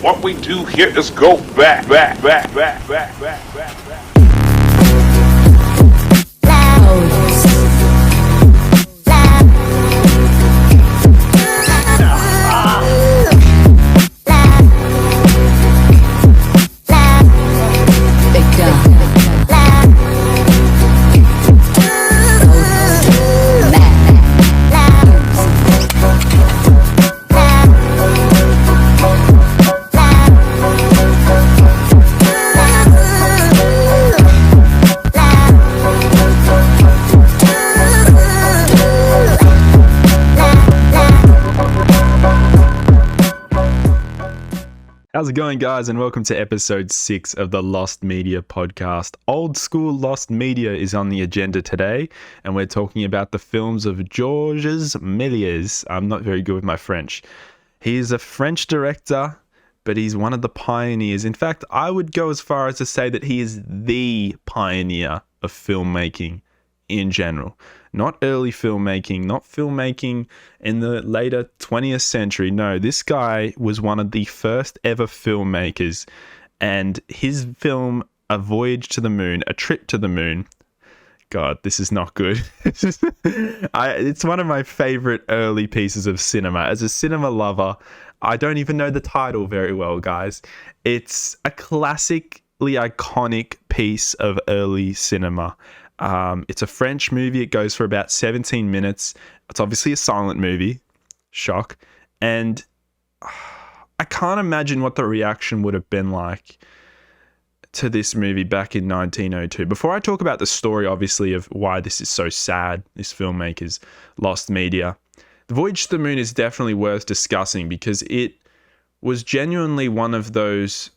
What we do here is go back. How's it going, guys, and welcome to episode 6 of the Lost Media podcast. Old school Lost Media is on the agenda today, and we're talking about the films of Georges Méliès. I'm not very good with my French. He is a French director, but he's one of the pioneers. In fact, I would go as far as to say that he is the pioneer of filmmaking in general. Not early filmmaking, not filmmaking in the later 20th century. No, this guy was one of the first ever filmmakers, and his film, A Voyage to the Moon, A Trip to the Moon, God, this is not good. It's one of my favorite early pieces of cinema. As a cinema lover, I don't even know the title very well, guys. It's a classically iconic piece of early cinema. It's a French movie. It goes for about 17 minutes. It's obviously a silent movie. Shock. And I can't imagine what the reaction would have been like to this movie back in 1902. Before I talk about the story, obviously, of why this is so sad, this filmmaker's lost media, The Voyage to the Moon is definitely worth discussing because it was genuinely one of those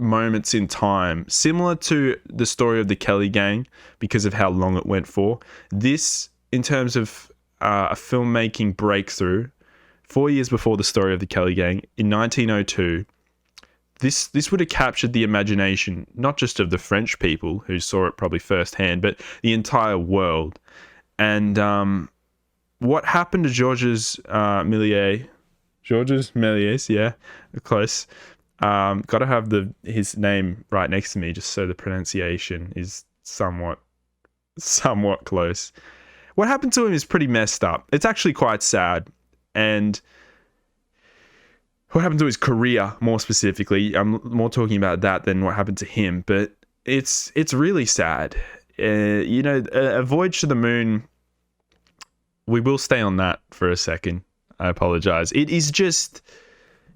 moments in time, similar to the story of the Kelly Gang, because of how long it went for. This, in terms of a filmmaking breakthrough, 4 years before the story of the Kelly Gang, in 1902, this would have captured the imagination, not just of the French people who saw it probably firsthand, but the entire world. And what happened to Georges Méliès, yeah, close. Got to have his name right next to me just so the pronunciation is somewhat close. What happened to him is pretty messed up. It's actually quite sad. And what happened to his career, more specifically, I'm more talking about that than what happened to him. But it's really sad. A Voyage to the Moon, we will stay on that for a second. I apologize. It is just,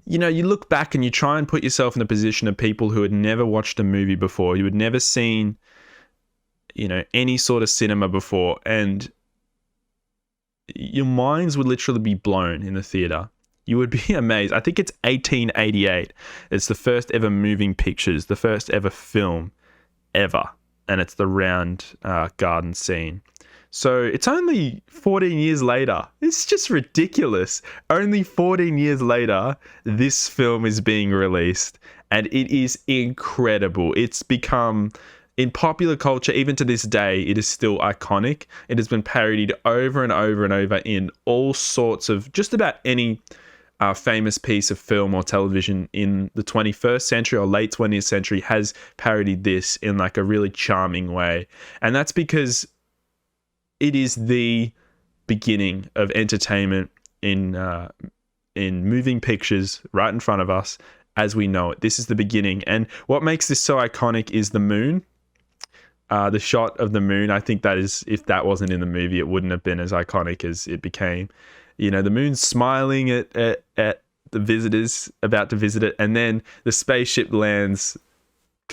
you look back and you try and put yourself in the position of people who had never watched a movie before, who had never seen, any sort of cinema before, and your minds would literally be blown in the theater. You would be amazed. I think it's 1888. It's the first ever moving pictures, the first ever film ever, and it's the round garden scene. So it's only 14 years later. It's just ridiculous. Only 14 years later, this film is being released, and it is incredible. It's become, in popular culture, even to this day, it is still iconic. It has been parodied over and over and over in all sorts of, just about any famous piece of film or television in the 21st century or late 20th century has parodied this in like a really charming way. And that's because it is the beginning of entertainment in moving pictures right in front of us as we know it. This is the beginning. And what makes this so iconic is the moon. The shot of the moon, I think that is, if that wasn't in the movie, it wouldn't have been as iconic as it became. The moon's smiling at the visitors about to visit it, and then the spaceship lands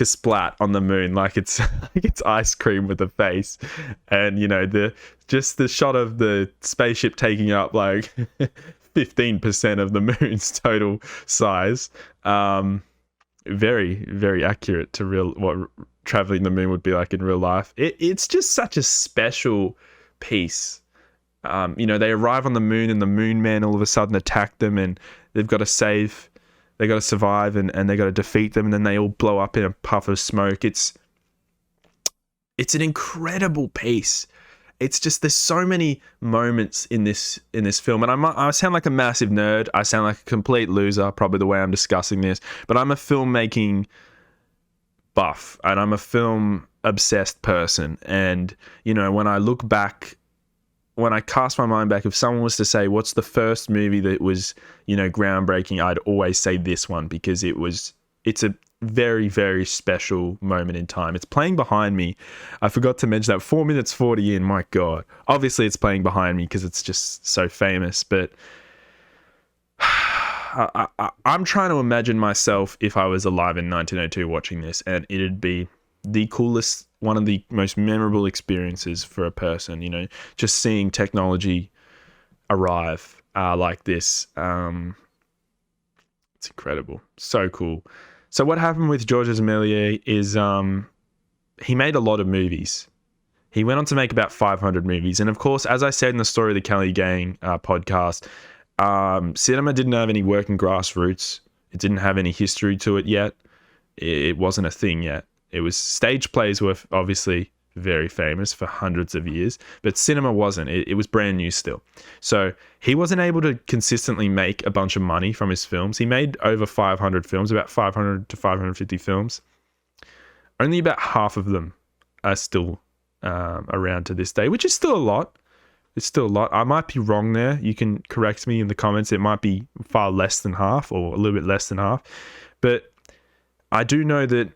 splat on the moon like it's ice cream with a face, and the shot of the spaceship taking up like 15% of the moon's total size, very, very accurate to what traveling the moon would be like in real life. It's just such a special piece. They arrive on the moon, and the moon man all of a sudden attack them, and they've got to survive, and they got to defeat them, and then they all blow up in a puff of smoke. It's an incredible piece. it's just there's so many moments in this film, and I sound like a massive nerd. I sound like a complete loser, probably the way I'm discussing this. But I'm a filmmaking buff, and I'm a film obsessed person. And when I look back, when I cast my mind back, if someone was to say what's the first movie that was groundbreaking, I'd always say this one, because it's a very, very special moment in time. It's playing behind me. I forgot to mention that 4 minutes 40 in, my God. Obviously it's playing behind me because it's just so famous, but I'm trying to imagine myself if I was alive in 1902 watching this, and it'd be the coolest, one of the most memorable experiences for a person, just seeing technology arrive like this. It's incredible. So cool. So what happened with Georges Méliès is he made a lot of movies. He went on to make about 500 movies. And of course, as I said in the Story of the Kelly Gang podcast, cinema didn't have any working grassroots. It didn't have any history to it yet. It wasn't a thing yet. It was, stage plays were obviously very famous for hundreds of years, but cinema wasn't. It was brand new still. So he wasn't able to consistently make a bunch of money from his films. He made over 500 films, about 500 to 550 films. Only about half of them are still around to this day, which is still a lot. It's still a lot. I might be wrong there. You can correct me in the comments. It might be far less than half, or a little bit less than half. But I do know that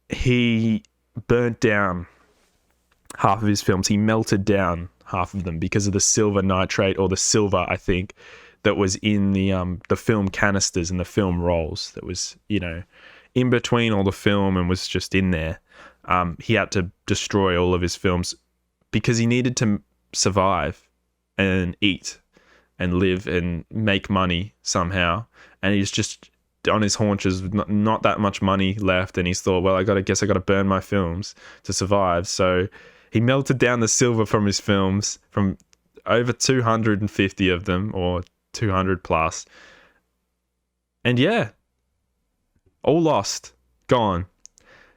he burnt down half of his films. He melted down half of them because of the silver nitrate, or the silver, I think, that was in the film canisters and the film rolls that was, in between all the film and was just in there. He had to destroy all of his films because he needed to survive and eat and live and make money somehow. And he's just on his haunches, not that much money left. And he's thought, well, I got to burn my films to survive. So he melted down the silver from his films, from over 250 of them, or 200 plus. And yeah, all lost, gone.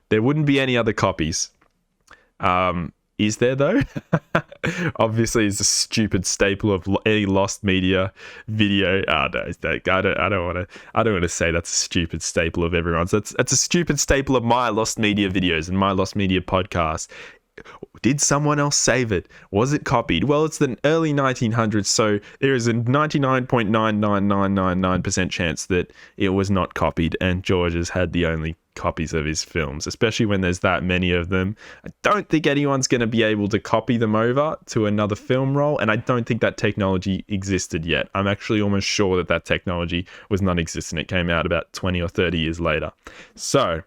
There wouldn't be any other copies. Is there though? Obviously, it's a stupid staple of any lost media video. I don't want to say that's a stupid staple of everyone's. That's a stupid staple of my lost media videos and my lost media podcast. Did someone else save it? Was it copied? Well, it's the early 1900s, so there is a 99.99999% chance that it was not copied, and Georges had the only copies of his films, especially when there's that many of them. I don't think anyone's going to be able to copy them over to another film roll, and I don't think that technology existed yet. I'm actually almost sure that technology was non-existent. It came out about 20 or 30 years later. So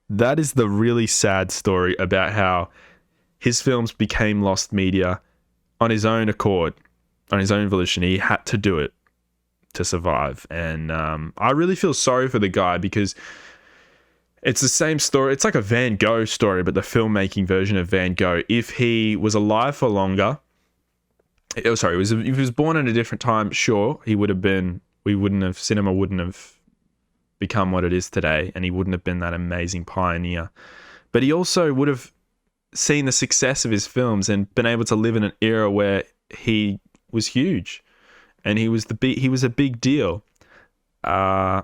that is the really sad story about how his films became lost media on his own accord, on his own volition. He had to do it to survive. And I really feel sorry for the guy, because it's the same story. It's like a Van Gogh story, but the filmmaking version of Van Gogh. If he was alive for longer, if he was born at a different time, sure, cinema wouldn't have become what it is today, and he wouldn't have been that amazing pioneer. But he also would have seen the success of his films and been able to live in an era where he was huge, and he was a big deal. I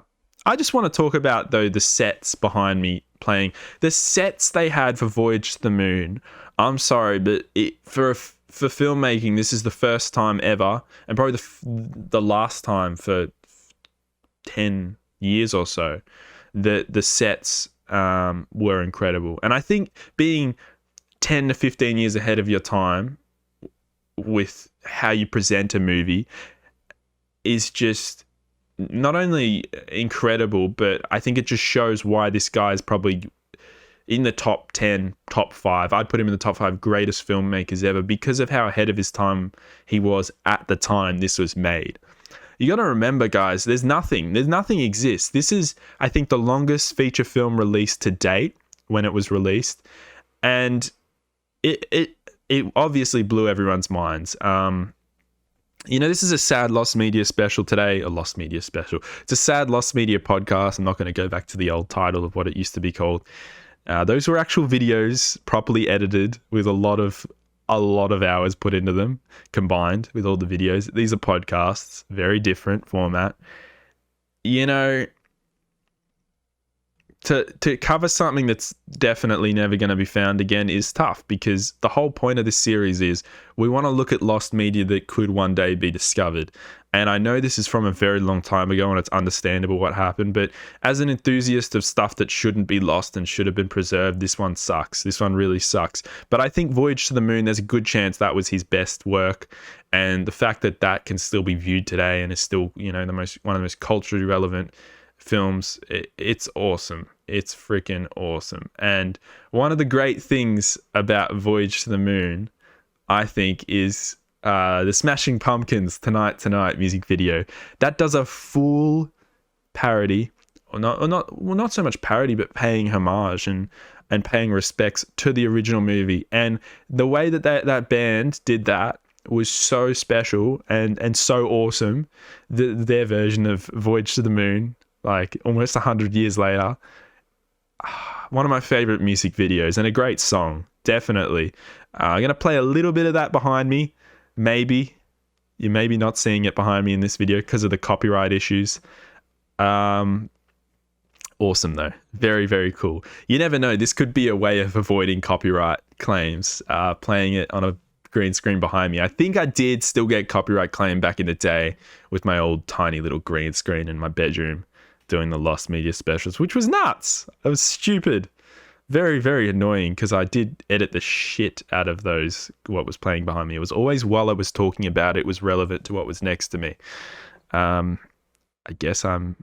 just want to talk about, though, the sets behind me playing. The sets they had for Voyage to the Moon. I'm sorry, but for filmmaking, this is the first time ever, and probably the last time for 10 years or so, that the sets were incredible. And I think being 10 to 15 years ahead of your time with how you present a movie is just not only incredible, but I think it just shows why this guy is probably in the top 10, top 5. I'd put him in the top 5 greatest filmmakers ever, because of how ahead of his time he was at the time this was made. You got to remember, guys, there's nothing exists. This is, I think, the longest feature film released to date when it was released. And it obviously blew everyone's minds. This is a sad lost media special today. A lost media special. It's a sad lost media podcast. I'm not going to go back to the old title of what it used to be called. Those were actual videos, properly edited, with a lot of hours put into them, combined with all the videos. These are podcasts, very different format. You know, to cover something that's definitely never going to be found again is tough, because the whole point of this series is we want to look at lost media that could one day be discovered. And I know this is from a very long time ago and it's understandable what happened, but as an enthusiast of stuff that shouldn't be lost and should have been preserved, this one sucks. This one really sucks. But I think Voyage to the Moon, there's a good chance that was his best work. And the fact that that can still be viewed today and is still, you know, one of the most culturally relevant films, it's awesome. It's freaking awesome. And one of the great things about Voyage to the Moon, I think, is the Smashing Pumpkins Tonight music video. That does a full parody, or not so much parody, but paying homage and paying respects to the original movie. And the way that band did that was so special and so awesome. Their version of Voyage to the Moon, like almost 100 years later, one of my favorite music videos and a great song, definitely. I'm going to play a little bit of that behind me. Maybe. You may be not seeing it behind me in this video because of the copyright issues. Awesome though. Very, very cool. You never know. This could be a way of avoiding copyright claims, playing it on a green screen behind me. I think I did still get copyright claim back in the day with my old tiny little green screen in my bedroom doing the Lost Media specials, which was nuts. It was stupid. Very, very annoying, because I did edit the shit out of those, what was playing behind me. It was always while I was talking about it, was relevant to what was next to me. I guess I'm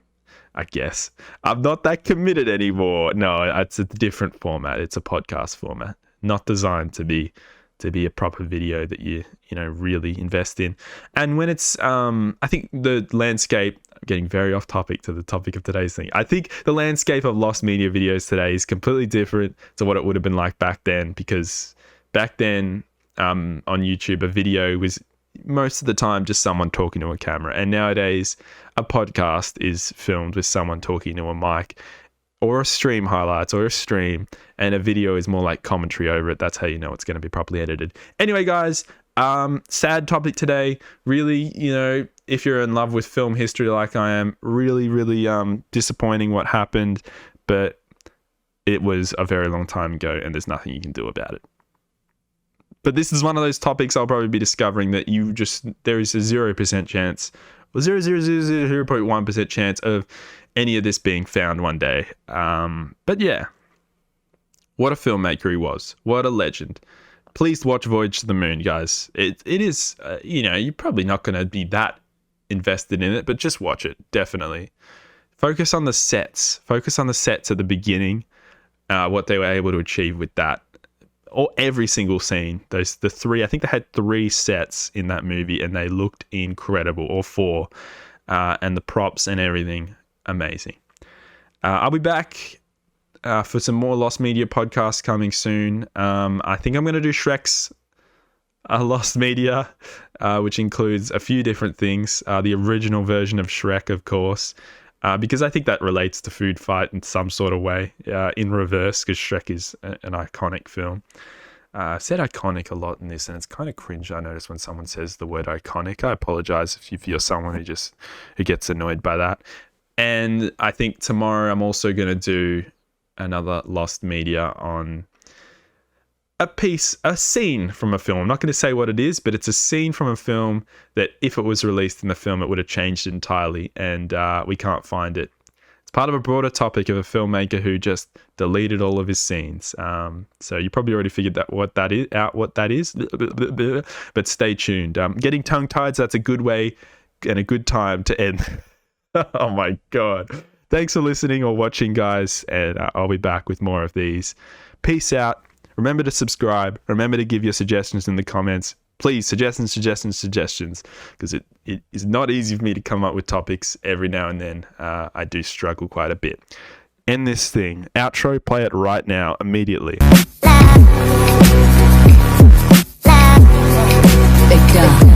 not that committed anymore. No, it's a different format. It's a podcast format, not designed to be a proper video that you really invest in. And when it's I think the landscape, I'm getting very off topic to the topic of today's thing. I think the landscape of lost media videos today is completely different to what it would have been like back then, because back then on YouTube, a video was most of the time just someone talking to a camera, and nowadays a podcast is filmed with someone talking to a mic, or a stream highlights, or a stream, and a video is more like commentary over it. That's how you know it's going to be properly edited. Anyway, guys, sad topic today. Really, if you're in love with film history like I am, really, really disappointing what happened, but it was a very long time ago and there's nothing you can do about it. But this is one of those topics I'll probably be discovering that there is a 0% chance, or 0.1% chance of any of this being found one day. But yeah, what a filmmaker he was. What a legend. Please watch Voyage to the Moon, guys. It is, you're probably not going to be that invested in it, but just watch it, definitely. Focus on the sets. Focus on the sets at the beginning, what they were able to achieve with that. Or every single scene. I think they had 3 sets in that movie, and they looked incredible, or 4. And the props and everything, amazing. I'll be back for some more Lost Media podcasts coming soon. I think I'm going to do Shrek's Lost Media, which includes a few different things. The original version of Shrek, of course, because I think that relates to Food Fight in some sort of way, in reverse, because Shrek is an iconic film. I've said iconic a lot in this, and it's kind of cringe, I notice, when someone says the word iconic. I apologize if you're someone who gets annoyed by that. And I think tomorrow I'm also going to do another Lost Media on a scene from a film. I'm not going to say what it is, but it's a scene from a film that if it was released in the film, it would have changed entirely, and we can't find it. It's part of a broader topic of a filmmaker who just deleted all of his scenes. So you probably already figured what that is. But stay tuned. Getting tongue-tied, so that's a good way and a good time to end. Oh my God. Thanks for listening or watching, guys, and I'll be back with more of these. Peace out. Remember to subscribe. Remember to give your suggestions in the comments. Please, suggestions, because it is not easy for me to come up with topics every now and then. I do struggle quite a bit. End this thing. Outro, play it right now, immediately. Big gun.